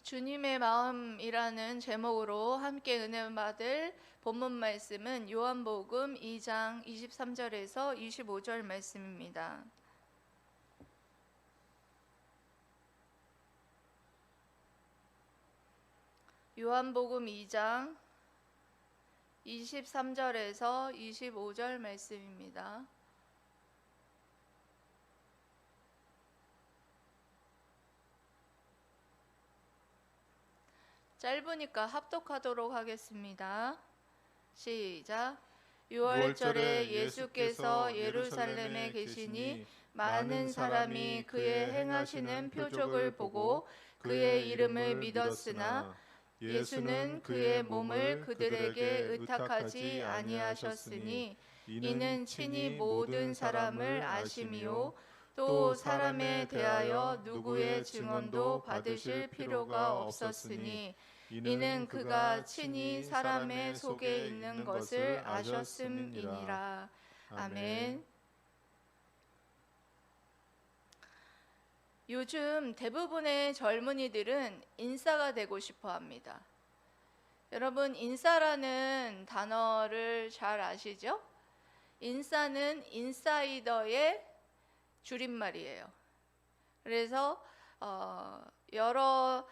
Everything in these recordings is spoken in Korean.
주님의 마음이라는 제목으로 함께 은혜 받을 본문 말씀은 요한복음 2장 23절에서 25절 말씀입니다. 요한복음 2장 23절에서 25절 말씀입니다. 짧으니까 합독하도록 하겠습니다. 시작. 6월절에 예수께서 예루살렘에 계시니 많은 사람이 그의 행하시는 표적을 보고 그의 이름을 믿었으나 예수는 그의 몸을 그들에게 의탁하지 아니하셨으니 이는 친히 모든 사람을 아심이요 또 사람에 대하여 누구의 증언도 받으실 필요가 없었으니 이는 그가 친히 사람의 속에 있는 것을 아셨음이니라. 아멘. 요즘 대부분의 젊은이들은 인싸가 되고 싶어 합니다. 여러분, 인싸라는 단어를 잘 아시죠? 인싸는 인사이더의 줄임말이에요. 그래서 여러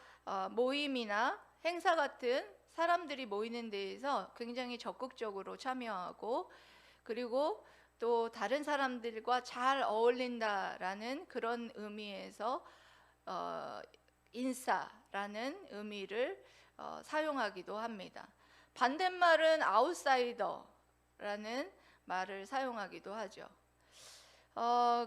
모임이나 행사 같은 사람들이 모이는 데에서 굉장히 적극적으로 참여하고, 그리고 또 다른 사람들과 잘 어울린다라는 그런 의미에서 인싸라는 의미를 사용하기도 합니다. 반대말은 아웃사이더라는 말을 사용하기도 하죠.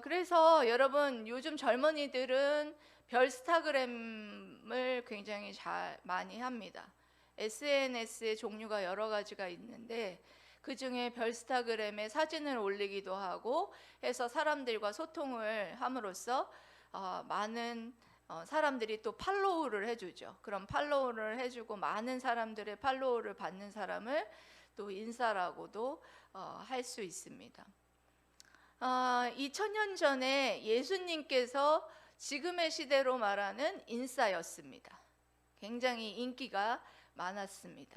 그래서 여러분, 요즘 젊은이들은 별스타그램을 굉장히 많이 합니다. SNS의 종류가 여러 가지가 있는데 그 중에 별스타그램에 사진을 올리기도 하고 해서 사람들과 소통을 함으로써 많은 사람들이 또 팔로우를 해주죠. 그럼 팔로우를 해주고 많은 사람들의 팔로우를 받는 사람을 또 인싸라고도 할 수 있습니다. 2000년 전에 예수님께서 지금의 시대로 말하는 인싸였습니다. 굉장히 인기가 많았습니다.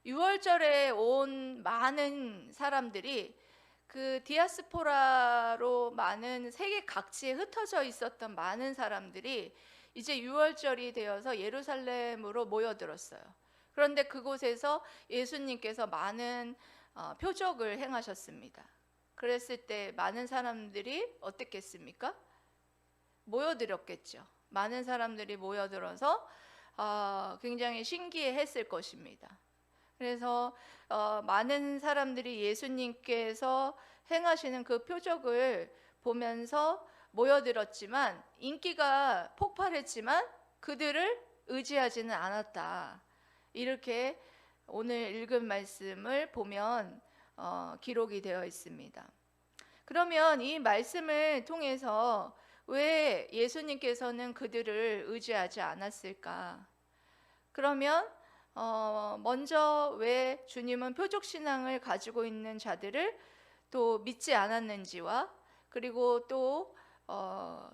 6월절에 온 많은 사람들이 그 디아스포라로 많은 세계 각지에 흩어져 있었던 많은 사람들이 이제 6월절이 되어서 예루살렘으로 모여들었어요. 그런데 그곳에서 예수님께서 많은 표적을 행하셨습니다. 그랬을 때 많은 사람들이 어떻겠습니까? 모여들었겠죠. 많은 사람들이 모여들어서 굉장히 신기해했을 것입니다. 그래서 많은 사람들이 예수님께서 행하시는 그 표적을 보면서 모여들었지만 인기가 폭발했지만 그들을 의지하지는 않았다. 이렇게 오늘 읽은 말씀을 보면 기록이 되어 있습니다. 그러면 이 말씀을 통해서 왜 예수님께서는 그들을 의지하지 않았을까? 그러면 먼저 왜 주님은 표적신앙을 가지고 있는 자들을 또 믿지 않았는지와, 그리고 또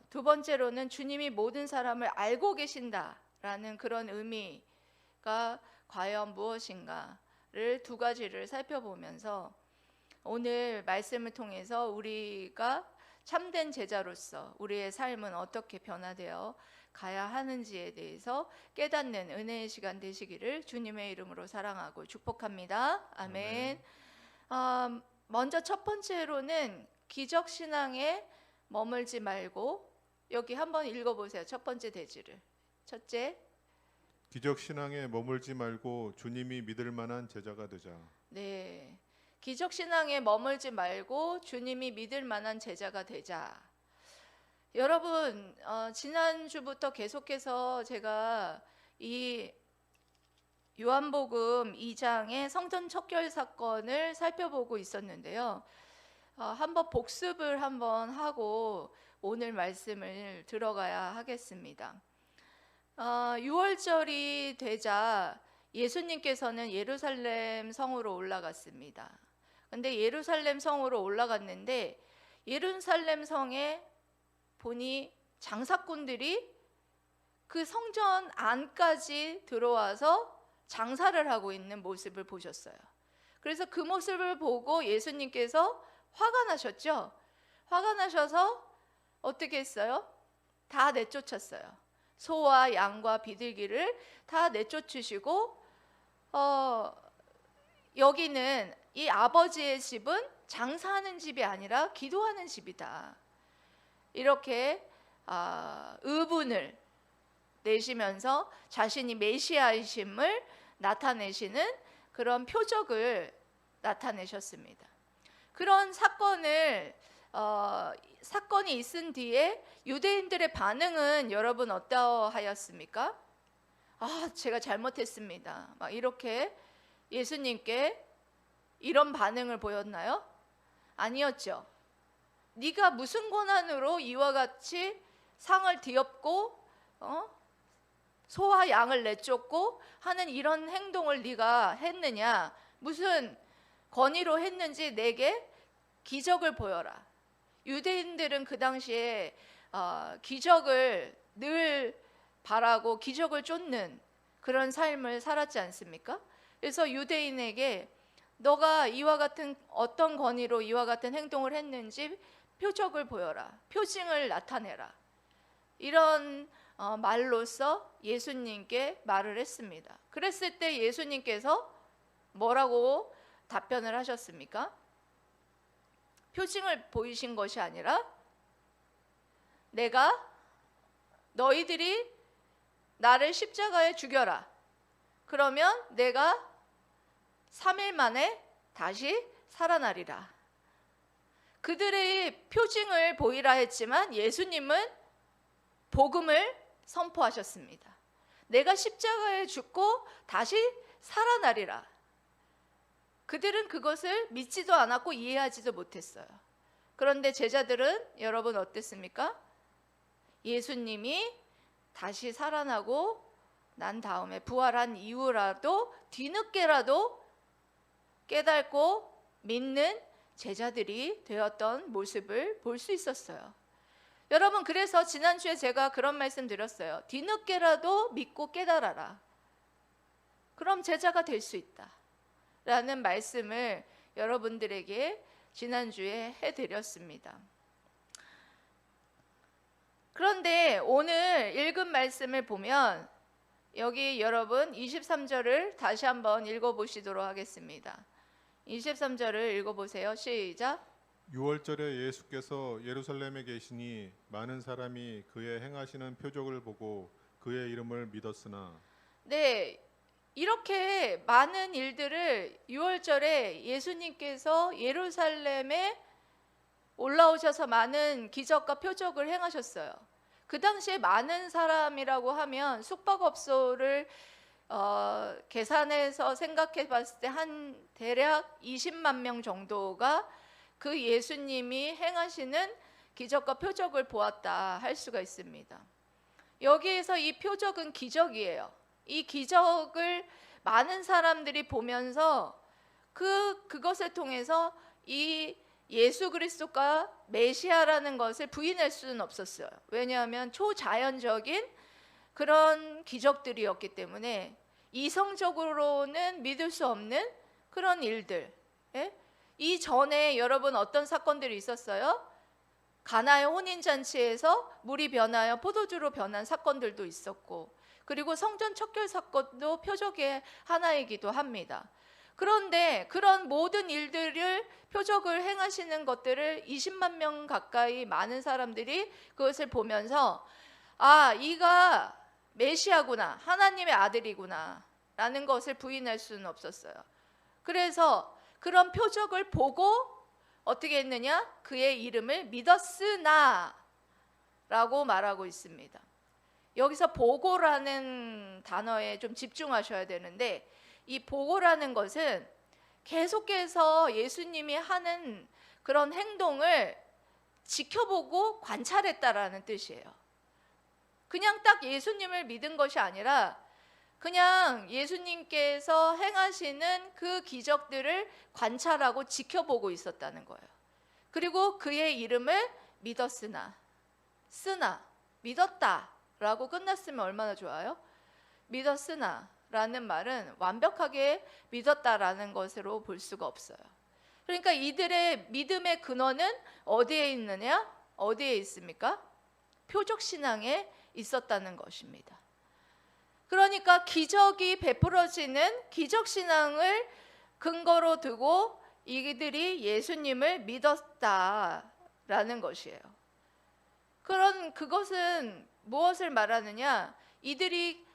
두 번째로는 주님이 모든 사람을 알고 계신다라는 그런 의미가 과연 무엇인가를 두 가지를 살펴보면서 오늘 말씀을 통해서 우리가 참된 제자로서 우리의 삶은 어떻게 변화되어 가야 하는지에 대해서 깨닫는 은혜의 시간 되시기를 주님의 이름으로 사랑하고 축복합니다. 아멘. 먼저 첫 번째로는 기적신앙에 머물지 말고, 여기 한번 읽어보세요. 첫 번째 대지를. 첫째, 기적신앙에 머물지 말고 주님이 믿을 만한 제자가 되자. 네, 기적신앙에 머물지 말고 주님이 믿을 만한 제자가 되자. 여러분, 지난주부터 계속해서 제가 이 요한복음 2장의 성전 척결 사건을 살펴보고 있었는데요. 한번 복습을 한번 하고 오늘 말씀을 들어가야 하겠습니다. 6월절이 되자 예수님께서는 예루살렘 성으로 올라갔습니다. 근데 예루살렘 성으로 올라갔는데 예루살렘 성에 보니 장사꾼들이 그 성전 안까지 들어와서 장사를 하고 있는 모습을 보셨어요. 그래서 그 모습을 보고 예수님께서 화가 나셨죠. 화가 나셔서 어떻게 했어요? 다 내쫓았어요. 소와 양과 비둘기를 다 내쫓으시고 여기는 이 아버지의 집은 장사하는 집이 아니라 기도하는 집이다. 이렇게 의분을 내시면서 자신이 메시아이심을 나타내시는 그런 표적을 나타내셨습니다. 그런 사건이 있은 뒤에 유대인들의 반응은 여러분 어떠하였습니까? 제가 잘못했습니다. 막 이렇게 예수님께 이런 반응을 보였나요? 아니었죠. 네가 무슨 권한으로 이와 같이 상을 뒤엎고 소와 양을 내쫓고 하는 이런 행동을 네가 했느냐? 무슨 권위로 했는지 내게 기적을 보여라. 유대인들은 그 당시에 기적을 늘 바라고 기적을 쫓는 그런 삶을 살았지 않습니까? 그래서 유대인에게 너가 이와 같은 어떤 권위로 이와 같은 행동을 했는지 표적을 보여라. 표징을 나타내라. 이런 말로써 예수님께 말을 했습니다. 그랬을 때 예수님께서 뭐라고 답변을 하셨습니까? 표징을 보이신 것이 아니라 내가 너희들이 나를 십자가에 죽여라. 그러면 내가 3일 만에 다시 살아나리라. 그들의 표징을 보이라 했지만 예수님은 복음을 선포하셨습니다. 내가 십자가에 죽고 다시 살아나리라. 그들은 그것을 믿지도 않았고 이해하지도 못했어요. 그런데 제자들은 여러분 어땠습니까? 예수님이 다시 살아나고 난 다음에 부활한 이후라도 뒤늦게라도 깨닫고 믿는 제자들이 되었던 모습을 볼 수 있었어요. 여러분, 그래서 지난주에 제가 그런 말씀 드렸어요. 뒤늦게라도 믿고 깨달아라. 그럼 제자가 될 수 있다 라는 말씀을 여러분들에게 지난주에 해드렸습니다. 그런데 오늘 읽은 말씀을 보면 여기 여러분 23절을 다시 한번 읽어보시도록 하겠습니다. 23절을 읽어보세요. 시작. 6월절에 예수께서 예루살렘에 계시니 많은 사람이 그의 행하시는 표적을 보고 그의 이름을 믿었으나. 네, 이렇게 많은 일들을 6월절에 예수님께서 예루살렘에 올라오셔서 많은 기적과 표적을 행하셨어요. 그 당시에 많은 사람이라고 하면 숙박업소를 계산해서 생각해 봤을 때 한 대략 20만 명 정도가 그 예수님이 행하시는 기적과 표적을 보았다 할 수가 있습니다. 여기에서 이 표적은 기적이에요. 이 기적을 많은 사람들이 보면서 그것을 통해서 이 예수 그리스도가 메시아라는 것을 부인할 수는 없었어요. 왜냐하면 초자연적인 그런 기적들이었기 때문에 이성적으로는 믿을 수 없는 그런 일들. 이전에 여러분 어떤 사건들이 있었어요? 가나의 혼인잔치에서 물이 변하여 포도주로 변한 사건들도 있었고, 그리고 성전 척결 사건도 표적의 하나이기도 합니다. 그런데 그런 모든 일들을 표적을 행하시는 것들을 20만 명 가까이 많은 사람들이 그것을 보면서 이가 메시아구나, 하나님의 아들이구나 라는 것을 부인할 수는 없었어요. 그래서 그런 표적을 보고 어떻게 했느냐? 그의 이름을 믿었으나 라고 말하고 있습니다. 여기서 보고라는 단어에 좀 집중하셔야 되는데, 이 보고라는 것은 계속해서 예수님이 하는 그런 행동을 지켜보고 관찰했다라는 뜻이에요. 그냥 딱 예수님을 믿은 것이 아니라 그냥 예수님께서 행하시는 그 기적들을 관찰하고 지켜보고 있었다는 거예요. 그리고 그의 이름을 믿었으나, 믿었다 라고 끝났으면 얼마나 좋아요? 믿었으나 라는 말은 완벽하게 믿었다라는 것으로 볼 수가 없어요. 그러니까 이들의 믿음의 근원은 어디에 있느냐? 어디에 있습니까? 표적신앙에 있었다는 것입니다. 그러니까 기적이 베풀어지는 기적신앙을 근거로 두고 이들이 예수님을 믿었다라는 것이에요. 그것은 무엇을 말하느냐? 이들이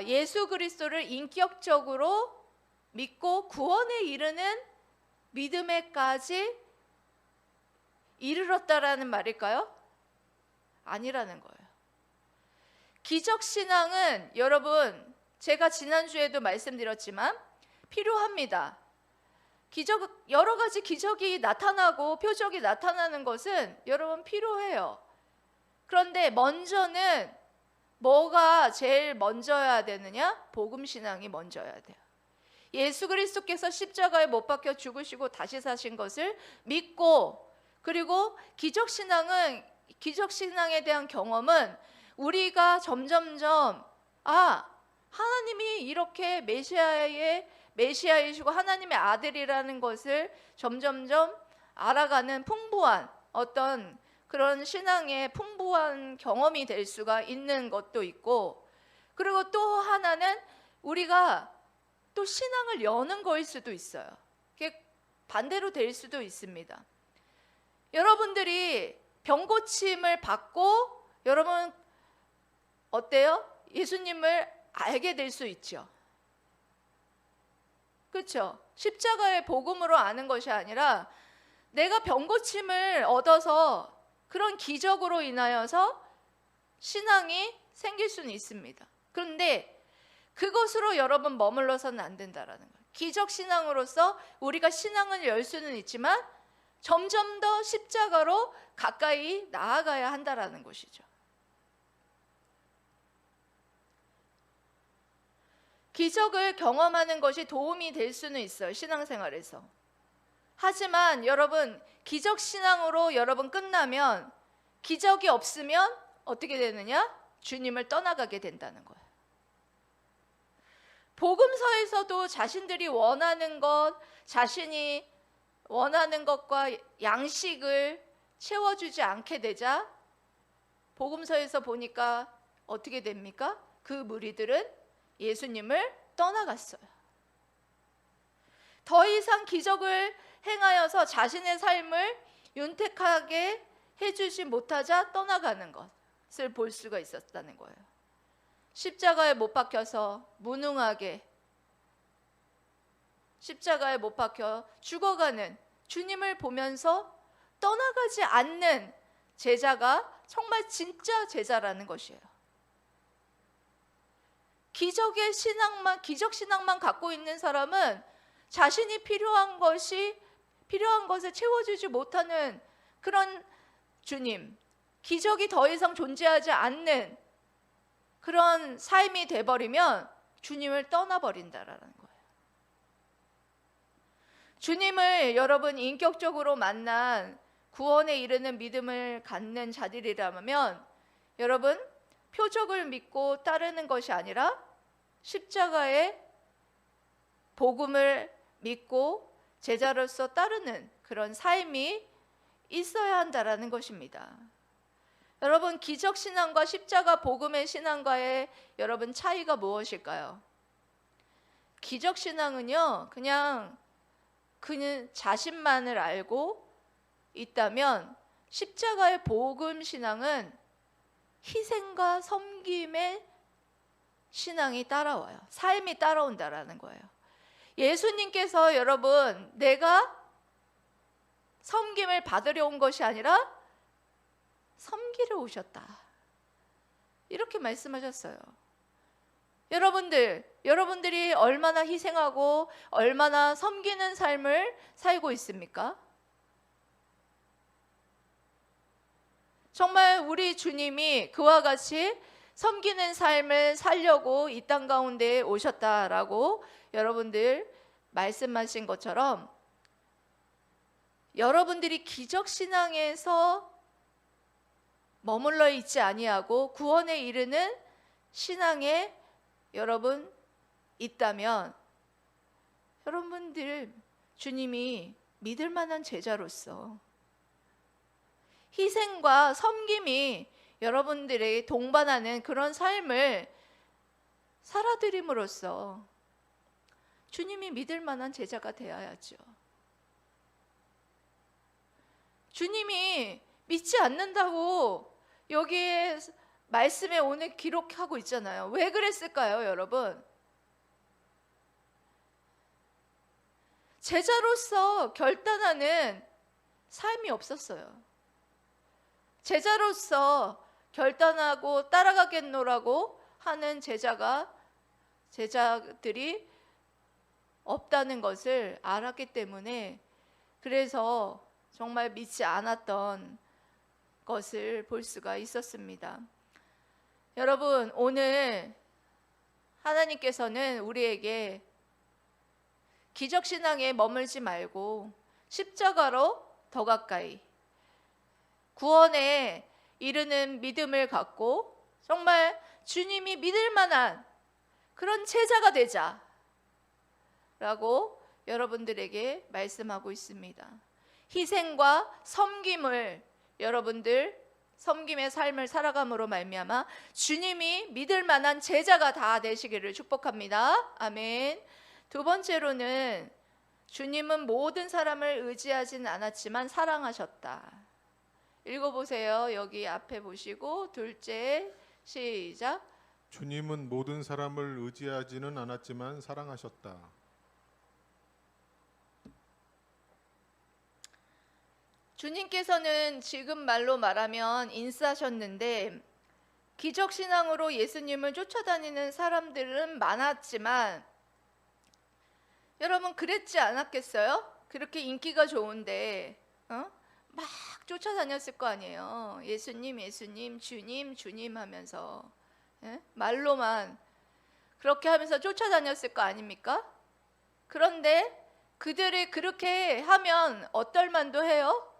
예수 그리스도를 인격적으로 믿고 구원에 이르는 믿음에까지 이르렀다라는 말일까요? 아니라는 거예요. 기적신앙은 여러분, 제가 지난주에도 말씀드렸지만 필요합니다. 여러 가지 기적이 나타나고 표적이 나타나는 것은 여러분 필요해요. 그런데 먼저는 뭐가 제일 먼저여야 되느냐? 복음신앙이 먼저여야 돼요. 예수 그리스도께서 십자가에 못 박혀 죽으시고 다시 사신 것을 믿고, 그리고 기적신앙에 대한 경험은 우리가 점점점 하나님이 이렇게 메시아이시고 하나님의 아들이라는 것을 점점점 알아가는 풍부한 어떤 그런 신앙의 풍부한 경험이 될 수가 있는 것도 있고, 그리고 또 하나는 우리가 또 신앙을 여는 거일 수도 있어요. 그게 반대로 될 수도 있습니다. 여러분들이 병고침을 받고 여러분 어때요? 예수님을 알게 될 수 있죠. 그렇죠? 십자가의 복음으로 아는 것이 아니라 내가 병고침을 얻어서 그런 기적으로 인하여서 신앙이 생길 수는 있습니다. 그런데 그것으로 여러분 머물러서는 안 된다라는 거예요. 기적신앙으로서 우리가 신앙을 열 수는 있지만 점점 더 십자가로 가까이 나아가야 한다라는 것이죠. 기적을 경험하는 것이 도움이 될 수는 있어요, 신앙생활에서. 하지만 여러분, 기적신앙으로 여러분 끝나면 기적이 없으면 어떻게 되느냐? 주님을 떠나가게 된다는 거예요. 복음서에서도 자신들이 원하는 것, 자신이 원하는 것과 양식을 채워주지 않게 되자 복음서에서 보니까 어떻게 됩니까? 그 무리들은 예수님을 떠나갔어요. 더 이상 기적을 행하여서 자신의 삶을 윤택하게 해주지 못하자 떠나가는 것을 볼 수가 있었다는 거예요. 십자가에 못 박혀서 무능하게 십자가에 못 박혀 죽어가는 주님을 보면서 떠나가지 않는 제자가 정말 진짜 제자라는 것이에요. 기적 신앙만 갖고 있는 사람은 자신이 필요한 것을 채워주지 못하는 그런 주님, 기적이 더 이상 존재하지 않는 그런 삶이 돼버리면 주님을 떠나버린다라는 거예요. 주님을 여러분 인격적으로 만난 구원에 이르는 믿음을 갖는 자들이라면 여러분 표적을 믿고 따르는 것이 아니라 십자가의 복음을 믿고 제자로서 따르는 그런 삶이 있어야 한다라는 것입니다. 여러분, 기적신앙과 십자가 복음의 신앙과의 여러분 차이가 무엇일까요? 기적신앙은요, 그냥 그는 자신만을 알고 있다면 십자가의 복음 신앙은 희생과 섬김의 신앙이 따라와요. 삶이 따라온다라는 거예요. 예수님께서 여러분 내가 섬김을 받으려 온 것이 아니라 섬기러 오셨다, 이렇게 말씀하셨어요. 여러분들이 얼마나 희생하고 얼마나 섬기는 삶을 살고 있습니까? 정말 우리 주님이 그와 같이 섬기는 삶을 살려고 이 땅 가운데에 오셨다라고 여러분들 말씀하신 것처럼 여러분들이 기적신앙에서 머물러 있지 아니하고 구원에 이르는 신앙에 여러분 있다면 여러분들 주님이 믿을 만한 제자로서 희생과 섬김이 여러분들에게 동반하는 그런 삶을 살아드림으로써 주님이 믿을 만한 제자가 되어야죠. 주님이 믿지 않는다고 여기에 말씀에 오늘 기록하고 있잖아요. 왜 그랬을까요, 여러분? 제자로서 결단하는 삶이 없었어요. 제자로서 결단하고 따라가겠노라고 하는 제자들이 없다는 것을 알았기 때문에 그래서 정말 믿지 않았던 것을 볼 수가 있었습니다. 여러분, 오늘 하나님께서는 우리에게 기적신앙에 머물지 말고 십자가로 더 가까이 구원에 이르는 믿음을 갖고 정말 주님이 믿을 만한 그런 제자가 되자 라고 여러분들에게 말씀하고 있습니다. 희생과 섬김을 여러분들 섬김의 삶을 살아감으로 말미암아 주님이 믿을 만한 제자가 다 되시기를 축복합니다. 아멘. 두 번째로는 주님은 모든 사람을 의지하진 않았지만 사랑하셨다. 읽어보세요. 여기 앞에 보시고 둘째 시작. 주님은 모든 사람을 의지하지는 않았지만 사랑하셨다. 주님께서는 지금 말로 말하면 인싸셨는데 기적신앙으로 예수님을 쫓아다니는 사람들은 많았지만 여러분 그랬지 않았겠어요? 그렇게 인기가 좋은데 막 쫓아다녔을 거 아니에요. 예수님, 예수님, 주님, 주님 하면서 말로만 그렇게 하면서 쫓아다녔을 거 아닙니까? 그런데 그들이 그렇게 하면 어떨 만도 해요?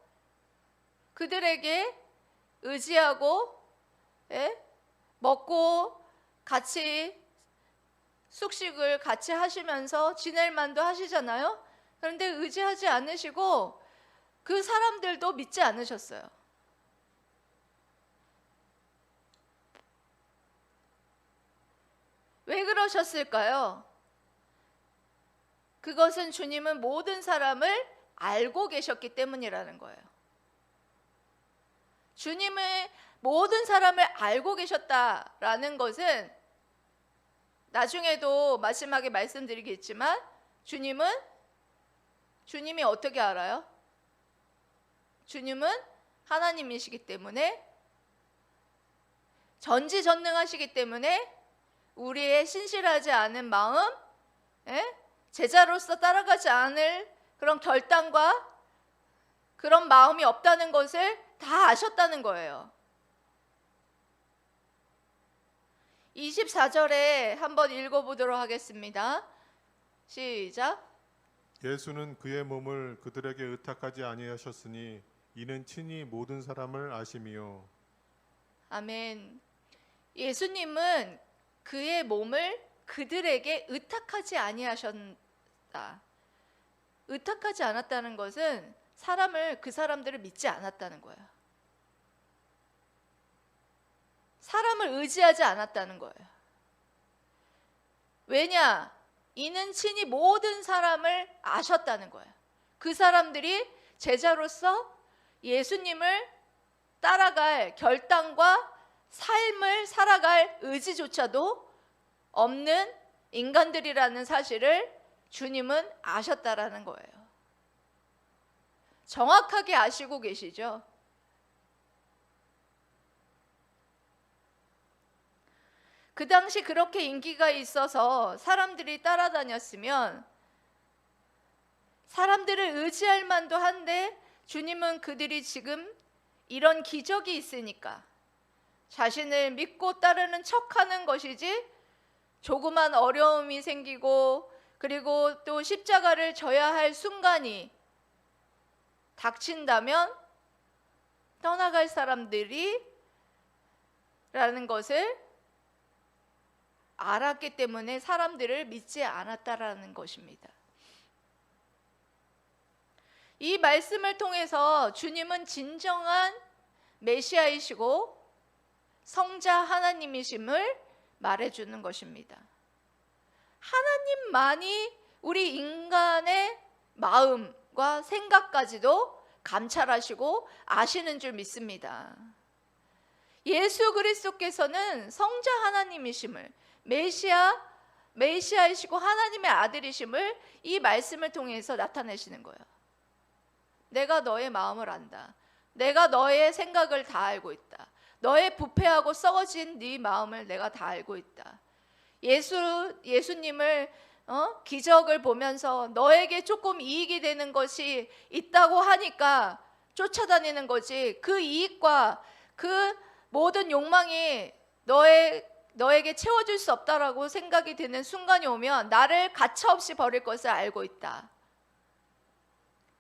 그들에게 의지하고 먹고 같이 숙식을 같이 하시면서 지낼 만도 하시잖아요. 그런데 의지하지 않으시고 그 사람들도 믿지 않으셨어요. 왜 그러셨을까요? 그것은 주님은 모든 사람을 알고 계셨기 때문이라는 거예요. 주님의 모든 사람을 알고 계셨다라는 것은 나중에도 마지막에 말씀드리겠지만 주님이 어떻게 알아요? 주님은 하나님이시기 때문에 전지전능하시기 때문에 우리의 신실하지 않은 마음, 제자로서 따라가지 않을 그런 결단과 그런 마음이 없다는 것을 다 아셨다는 거예요. 24절에 한번 읽어보도록 하겠습니다. 시작. 예수는 그의 몸을 그들에게 의탁하지 아니하셨으니 이는 친히 모든 사람을 아심이요. 아멘. 예수님은 그의 몸을 그들에게 의탁하지 아니하셨다. 의탁하지 않았다는 것은 그 사람들을 믿지 않았다는 거예요. 사람을 의지하지 않았다는 거예요. 왜냐? 이는 친히 모든 사람을 아셨다는 거예요. 그 사람들이 제자로서 예수님을 따라갈 결단과 삶을 살아갈 의지조차도 없는 인간들이라는 사실을 주님은 아셨다라는 거예요. 정확하게 아시고 계시죠? 그 당시 그렇게 인기가 있어서 사람들이 따라다녔으면 사람들을 의지할 만도 한데 주님은 그들이 지금 이런 기적이 있으니까 자신을 믿고 따르는 척하는 것이지 조그만 어려움이 생기고 그리고 또 십자가를 져야 할 순간이 닥친다면 떠나갈 사람들이 라는 것을 알았기 때문에 사람들을 믿지 않았다라는 것입니다. 이 말씀을 통해서 주님은 진정한 메시아이시고 성자 하나님이심을 말해주는 것입니다. 하나님만이 우리 인간의 마음과 생각까지도 감찰하시고 아시는 줄 믿습니다. 예수 그리스도께서는 성자 하나님이심을, 메시아이시고 하나님의 아들이심을 이 말씀을 통해서 나타내시는 거예요. 내가 너의 마음을 안다. 내가 너의 생각을 다 알고 있다. 너의 부패하고 썩어진 네 마음을 내가 다 알고 있다. 예수님을 기적을 보면서 너에게 조금 이익이 되는 것이 있다고 하니까 쫓아다니는 거지, 그 이익과 그 모든 욕망이 너에게 채워줄 수 없다라고 생각이 드는 순간이 오면 나를 가차없이 버릴 것을 알고 있다.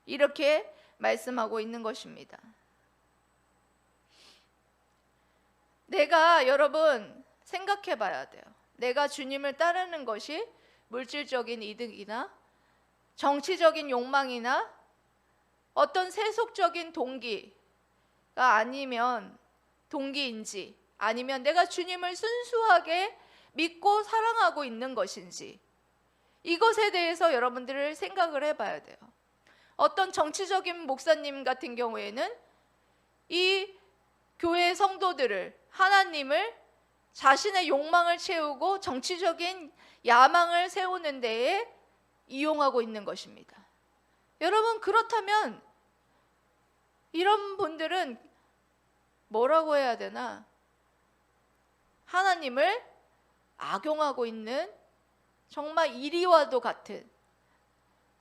이렇게 말씀하고 있는 것입니다. 내가, 여러분, 생각해 봐야 돼요. 내가 주님을 따르는 것이 물질적인 이득이나 정치적인 욕망이나 어떤 세속적인 동기가 아니면 동기인지, 아니면 내가 주님을 순수하게 믿고 사랑하고 있는 것인지, 이것에 대해서 여러분들을 생각을 해봐야 돼요. 어떤 정치적인 목사님 같은 경우에는 이 교회 성도들을, 하나님을 자신의 욕망을 채우고 정치적인 야망을 세우는 데에 이용하고 있는 것입니다. 여러분, 그렇다면 이런 분들은 뭐라고 해야 되나? 하나님을 악용하고 있는 정말 이리와도 같은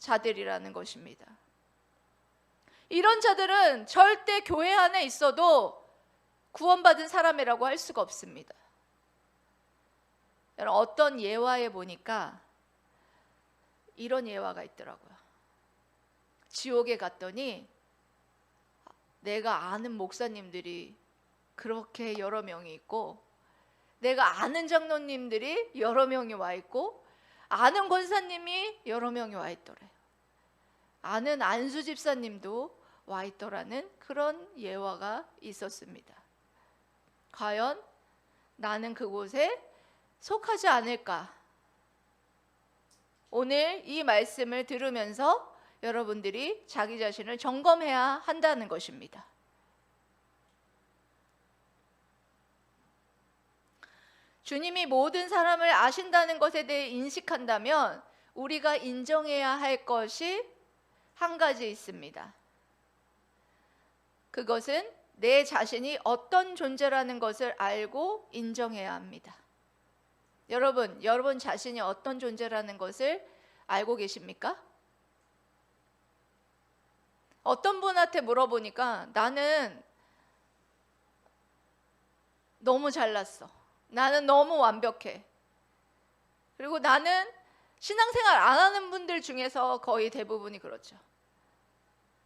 자들이라는 것입니다. 이런 자들은 절대 교회 안에 있어도 구원받은 사람이라고 할 수가 없습니다. 여러분, 어떤 예화에 보니까 이런 예화가 있더라고요. 지옥에 갔더니 내가 아는 목사님들이 그렇게 여러 명이 있고, 내가 아는 장로님들이 여러 명이 와 있고, 아는 권사님이 여러 명이 와 있더래요. 아는 안수 집사님도 와 있더라는 그런 예화가 있었습니다. 과연 나는 그곳에 속하지 않을까? 오늘 이 말씀을 들으면서 여러분들이 자기 자신을 점검해야 한다는 것입니다. 주님이 모든 사람을 아신다는 것에 대해 인식한다면 우리가 인정해야 할 것이 한 가지 있습니다. 그것은 내 자신이 어떤 존재라는 것을 알고 인정해야 합니다. 여러분 자신이 어떤 존재라는 것을 알고 계십니까? 어떤 분한테 물어보니까 나는 너무 잘났어. 나는 너무 완벽해. 그리고 나는 신앙생활 안 하는 분들 중에서 거의 대부분이 그렇죠.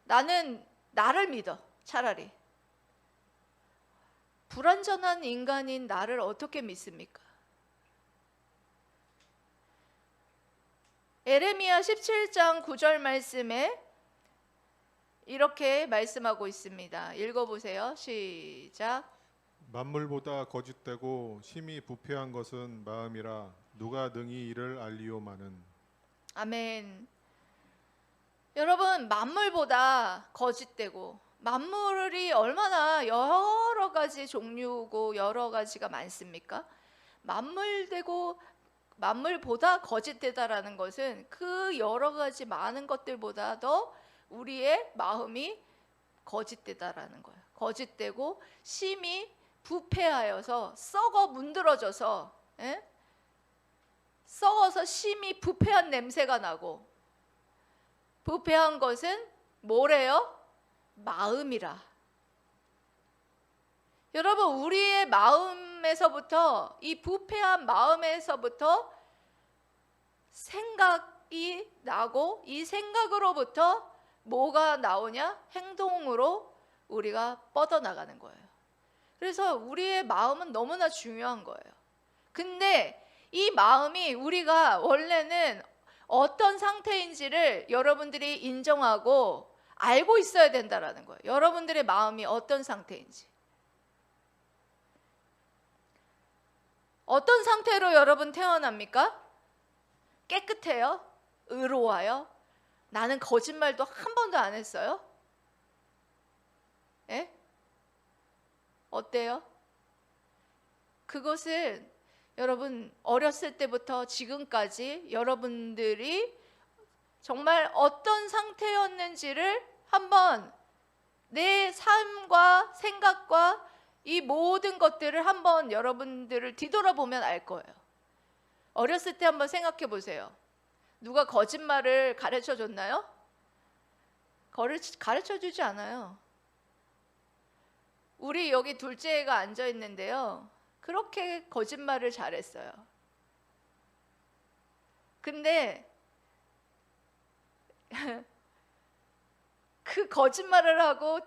나는 나를 믿어. 차라리. 불완전한 인간인 나를 어떻게 믿습니까? 에레미야 17장 9절 말씀에 이렇게 말씀하고 있습니다. 읽어보세요. 시작. 만물보다 거짓되고 심히 부패한 것은 마음이라 누가 능히 이를 알리오마는. 아멘. 여러분, 만물보다 거짓되고, 만물이 얼마나 여러 가지 종류고 여러 가지가 많습니까? 만물보다 거짓되다라는 것은 그 여러 가지 많은 것들보다 더 우리의 마음이 거짓되다라는 거예요. 거짓되고 심히 부패하여서 썩어 문드러져서, 썩어서 심히 부패한 냄새가 나고, 부패한 것은 뭐래요? 마음이라. 여러분, 우리의 마음에서부터, 이 부패한 마음에서부터 생각이 나고, 이 생각으로부터 뭐가 나오냐? 행동으로 우리가 뻗어나가는 거예요. 그래서 우리의 마음은 너무나 중요한 거예요. 근데 이 마음이 우리가 원래는 어떤 상태인지를 여러분들이 인정하고 알고 있어야 된다라는 거예요. 여러분들의 마음이 어떤 상태인지. 어떤 상태로 여러분 태어납니까? 깨끗해요? 의로워요? 나는 거짓말도 한 번도 안 했어요? 예? 어때요? 그것은 여러분 어렸을 때부터 지금까지 여러분들이 정말 어떤 상태였는지를 한번 내 삶과 생각과 이 모든 것들을 한번 여러분들을 뒤돌아보면 알 거예요. 어렸을 때 한번 생각해 보세요. 누가 거짓말을 가르쳐 줬나요? 가르쳐 주지 않아요. 우리 여기 둘째 애가 앉아 있는데요. 그렇게 거짓말을 잘했어요. 근데 그 거짓말을 하고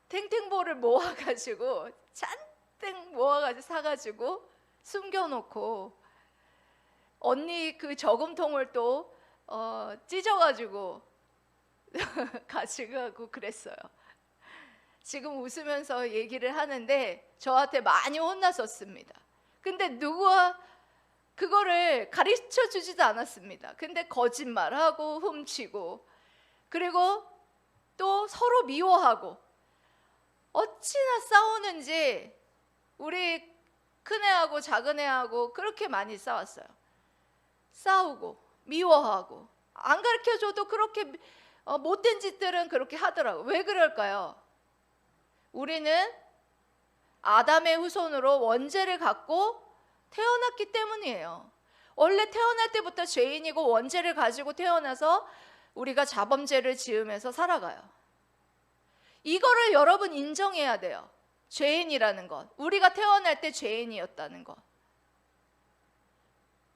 탱탱볼을 모아가지고 잔뜩 모아가지고 사가지고 숨겨놓고 언니 그 저금통을 또 찢어가지고 가져가고 그랬어요. 지금 웃으면서 얘기를 하는데 저한테 많이 혼났었습니다. 근데 누가 그거를 가르쳐 주지도 않았습니다. 근데 거짓말하고 훔치고 그리고 또 서로 미워하고 어찌나 싸우는지 우리 큰애하고 작은애하고 그렇게 많이 싸웠어요. 싸우고 미워하고 안 가르쳐줘도 그렇게 못된 짓들은 그렇게 하더라고요. 왜 그럴까요? 우리는 아담의 후손으로 원죄를 갖고 태어났기 때문이에요. 원래 태어날 때부터 죄인이고 원죄를 가지고 태어나서 우리가 자범죄를 지으면서 살아가요. 이거를 여러분 인정해야 돼요. 죄인이라는 것. 우리가 태어날 때 죄인이었다는 것.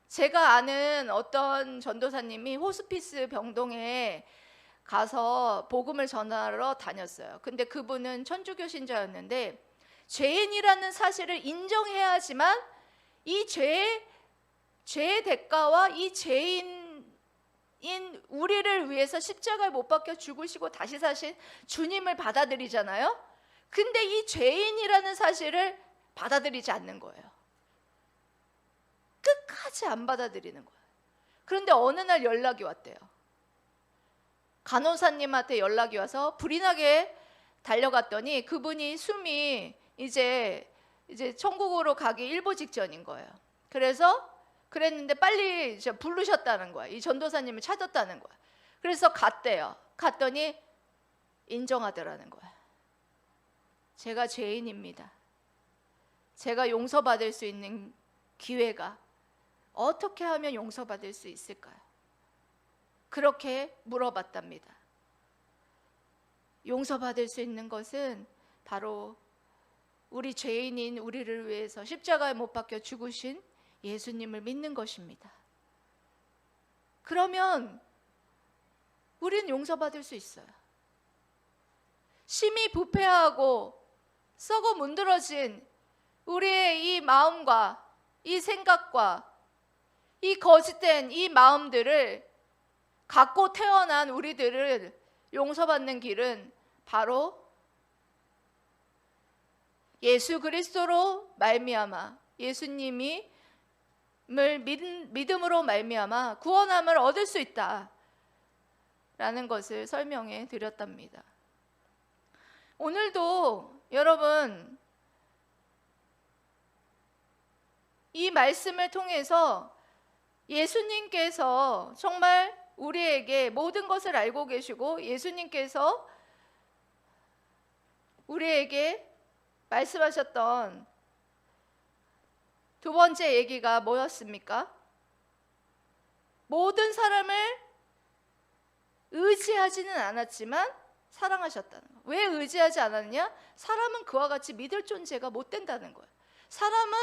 제가 아는 어떤 전도사님이 호스피스 병동에 가서 복음을 전하러 다녔어요. 근데 그분은 천주교 신자였는데 죄인이라는 사실을 인정해야지만 이 죄의 대가와 이 죄인인 우리를 위해서 십자가에 못 박혀 죽으시고 다시 사신 주님을 받아들이잖아요. 근데 이 죄인이라는 사실을 받아들이지 않는 거예요. 끝까지 안 받아들이는 거예요. 그런데 어느 날 연락이 왔대요. 간호사님한테 연락이 와서 불이 나게 달려갔더니 그분이 숨이 이제 천국으로 가기 일보 직전인 거예요. 그랬는데 빨리 이제 부르셨다는 거야. 이 전도사님을 찾았다는 거야. 그래서 갔대요. 갔더니 인정하더라는 거야. 제가 죄인입니다. 제가 용서받을 수 있는 기회가 어떻게 하면 용서받을 수 있을까요? 그렇게 물어봤답니다. 용서받을 수 있는 것은 바로 우리 죄인인 우리를 위해서 십자가에 못 박혀 죽으신 예수님을 믿는 것입니다. 그러면 우리는 용서받을 수 있어요. 심히 부패하고 썩어 문드러진 우리의 이 마음과 이 생각과 이 거짓된 이 마음들을 갖고 태어난 우리들을 용서받는 길은 바로 예수 그리스도로 말미암아 예수님을 믿음으로 말미암아 구원함을 얻을 수 있다라는 것을 설명해 드렸답니다. 오늘도 여러분 이 말씀을 통해서 예수님께서 정말 우리에게 모든 것을 알고 계시고 예수님께서 우리에게 말씀하셨던 두 번째 얘기가 뭐였습니까? 모든 사람을 의지하지는 않았지만 사랑하셨다는 거예요. 왜 의지하지 않았느냐? 사람은 그와 같이 믿을 존재가 못 된다는 거예요. 사람은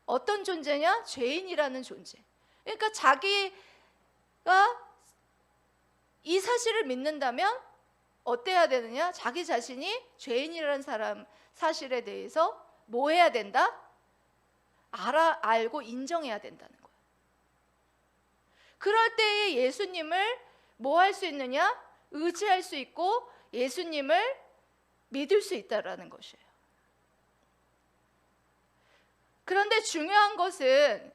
어떤 존재냐? 죄인이라는 존재. 그러니까 자기가 이 사실을 믿는다면 어때야 되느냐? 자기 자신이 죄인이라는 사실에 대해서 뭐 해야 된다? 알고 인정해야 된다는 거예요. 그럴 때에 예수님을 뭐 할 수 있느냐? 의지할 수 있고 예수님을 믿을 수 있다라는 것이에요. 그런데 중요한 것은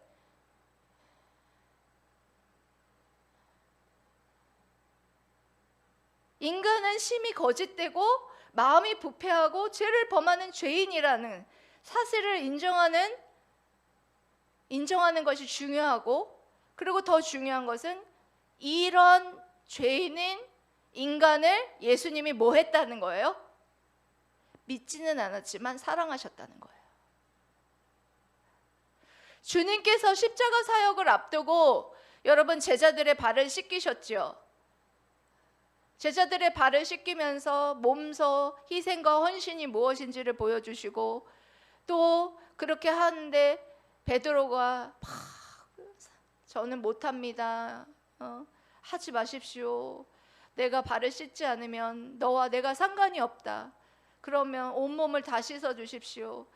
인간은 심히 거짓되고 마음이 부패하고 죄를 범하는 죄인이라는 사실을 인정하는 것이 중요하고, 그리고 더 중요한 것은 이런 죄인인 인간을 예수님이 뭐 했다는 거예요? 믿지는 않았지만 사랑하셨다는 거예요. 주님께서 십자가 사역을 앞두고 여러분 제자들의 발을 씻기셨죠. 제자들의 발을 씻기면서 몸소 희생과 헌신이 무엇인지를 보여주시고, 또 그렇게 하는데 베드로가 저는 못합니다. 하지 마십시오. 내가 발을 씻지 않으면 너와 내가 상관이 없다. 그러면 온몸을 다 씻어 주십시오.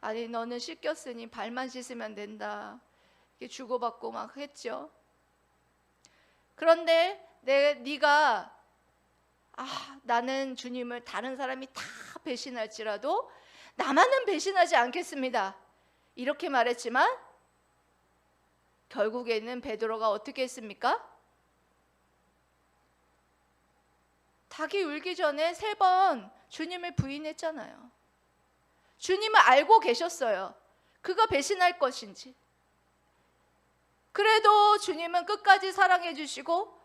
아니, 너는 씻겼으니 발만 씻으면 된다. 이렇게 주고받고 막 했죠. 그런데 네가 나는 주님을 다른 사람이 다 배신할지라도 나만은 배신하지 않겠습니다. 이렇게 말했지만 결국에는 베드로가 어떻게 했습니까? 닭이 울기 전에 3번 주님을 부인했잖아요. 주님을 알고 계셨어요. 그가 배신할 것인지. 그래도 주님은 끝까지 사랑해 주시고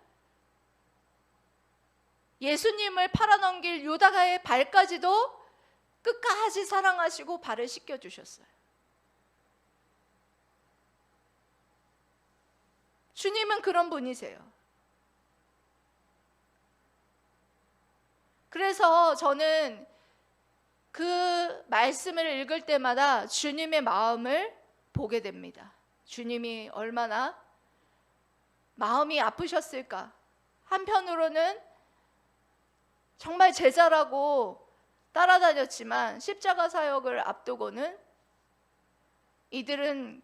예수님을 팔아넘길 유다가의 발까지도 끝까지 사랑하시고 발을 씻겨주셨어요. 주님은 그런 분이세요. 그래서 저는 그 말씀을 읽을 때마다 주님의 마음을 보게 됩니다. 주님이 얼마나 마음이 아프셨을까. 한편으로는 정말 제자라고 따라다녔지만 십자가 사역을 앞두고는 이들은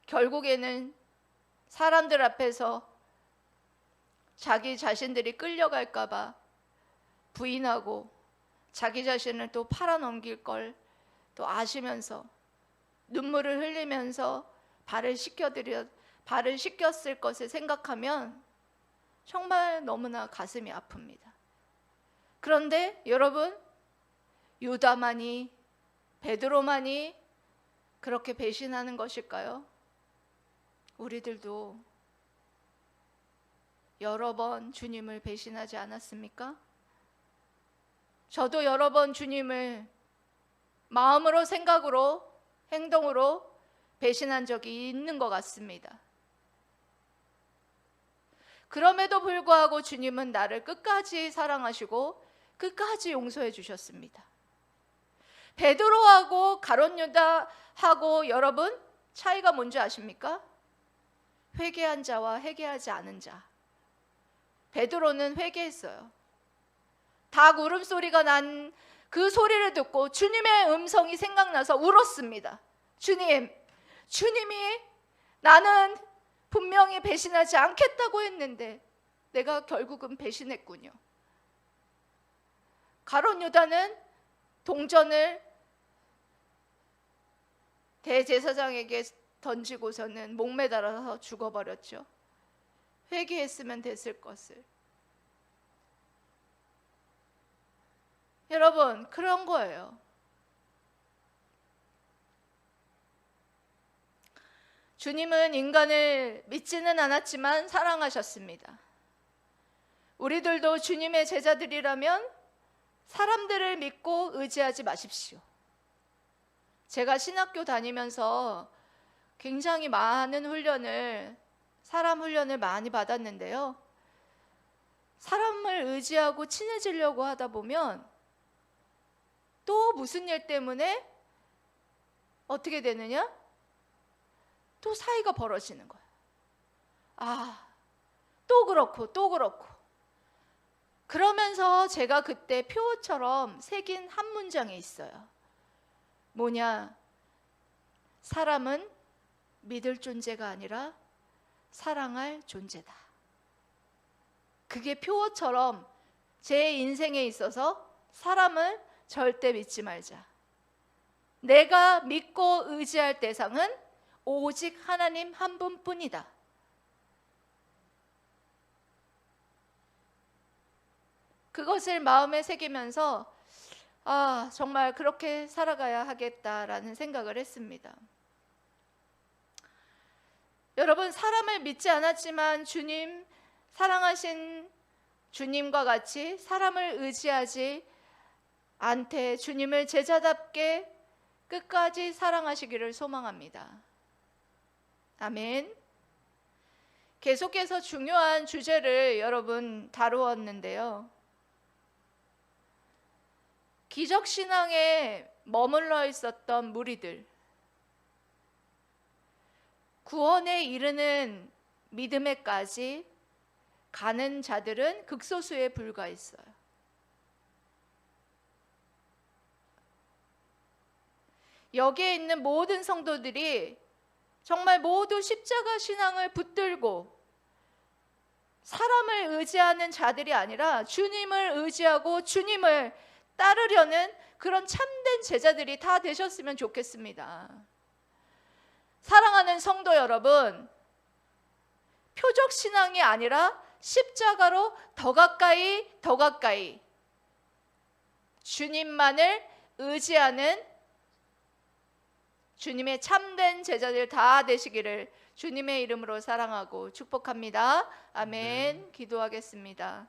결국에는 사람들 앞에서 자기 자신들이 끌려갈까 봐 부인하고 자기 자신을 또 팔아넘길 걸 또 아시면서 눈물을 흘리면서 발을 씻겼을 것을 생각하면 정말 너무나 가슴이 아픕니다. 그런데 여러분, 유다만이, 베드로만이 그렇게 배신하는 것일까요? 우리들도 여러 번 주님을 배신하지 않았습니까? 저도 여러 번 주님을 마음으로, 생각으로, 행동으로 배신한 적이 있는 것 같습니다. 그럼에도 불구하고 주님은 나를 끝까지 사랑하시고 끝까지 용서해 주셨습니다. 베드로하고 가룟 유다하고 여러분 차이가 뭔지 아십니까? 회개한 자와 회개하지 않은 자. 베드로는 회개했어요. 닭 울음소리가 난 그 소리를 듣고 주님의 음성이 생각나서 울었습니다. 주님이 나는 분명히 배신하지 않겠다고 했는데 내가 결국은 배신했군요. 가룟 유다는 동전을 대제사장에게 던지고서는 목매달아서 죽어버렸죠. 회개했으면 됐을 것을. 여러분, 그런 거예요. 주님은 인간을 믿지는 않았지만 사랑하셨습니다. 우리들도 주님의 제자들이라면 사람들을 믿고 의지하지 마십시오. 제가 신학교 다니면서 굉장히 많은 사람 훈련을 많이 받았는데요. 사람을 의지하고 친해지려고 하다 보면 또 무슨 일 때문에 어떻게 되느냐? 또 사이가 벌어지는 거예요. 또 그렇고. 그러면서 제가 그때 표처럼 새긴 한 문장이 있어요. 뭐냐? 사람은 믿을 존재가 아니라 사랑할 존재다. 그게 표어처럼 제 인생에 있어서 사람을 절대 믿지 말자. 내가 믿고 의지할 대상은 오직 하나님 한 분뿐이다. 그것을 마음에 새기면서 정말 그렇게 살아가야 하겠다라는 생각을 했습니다. 여러분, 사람을 믿지 않았지만 주님, 사랑하신 주님과 같이 사람을 의지하지 않되 주님을 제자답게 끝까지 사랑하시기를 소망합니다. 아멘. 계속해서 중요한 주제를 여러분 다루었는데요. 기적신앙에 머물러 있었던 무리들, 구원에 이르는 믿음에까지 가는 자들은 극소수에 불과했어요. 여기에 있는 모든 성도들이 정말 모두 십자가 신앙을 붙들고 사람을 의지하는 자들이 아니라 주님을 의지하고 주님을 따르려는 그런 참된 제자들이 다 되셨으면 좋겠습니다. 사랑하는 성도 여러분, 표적 신앙이 아니라 십자가로 더 가까이 주님만을 의지하는 주님의 참된 제자들 다 되시기를 주님의 이름으로 사랑하고 축복합니다. 아멘. 기도하겠습니다.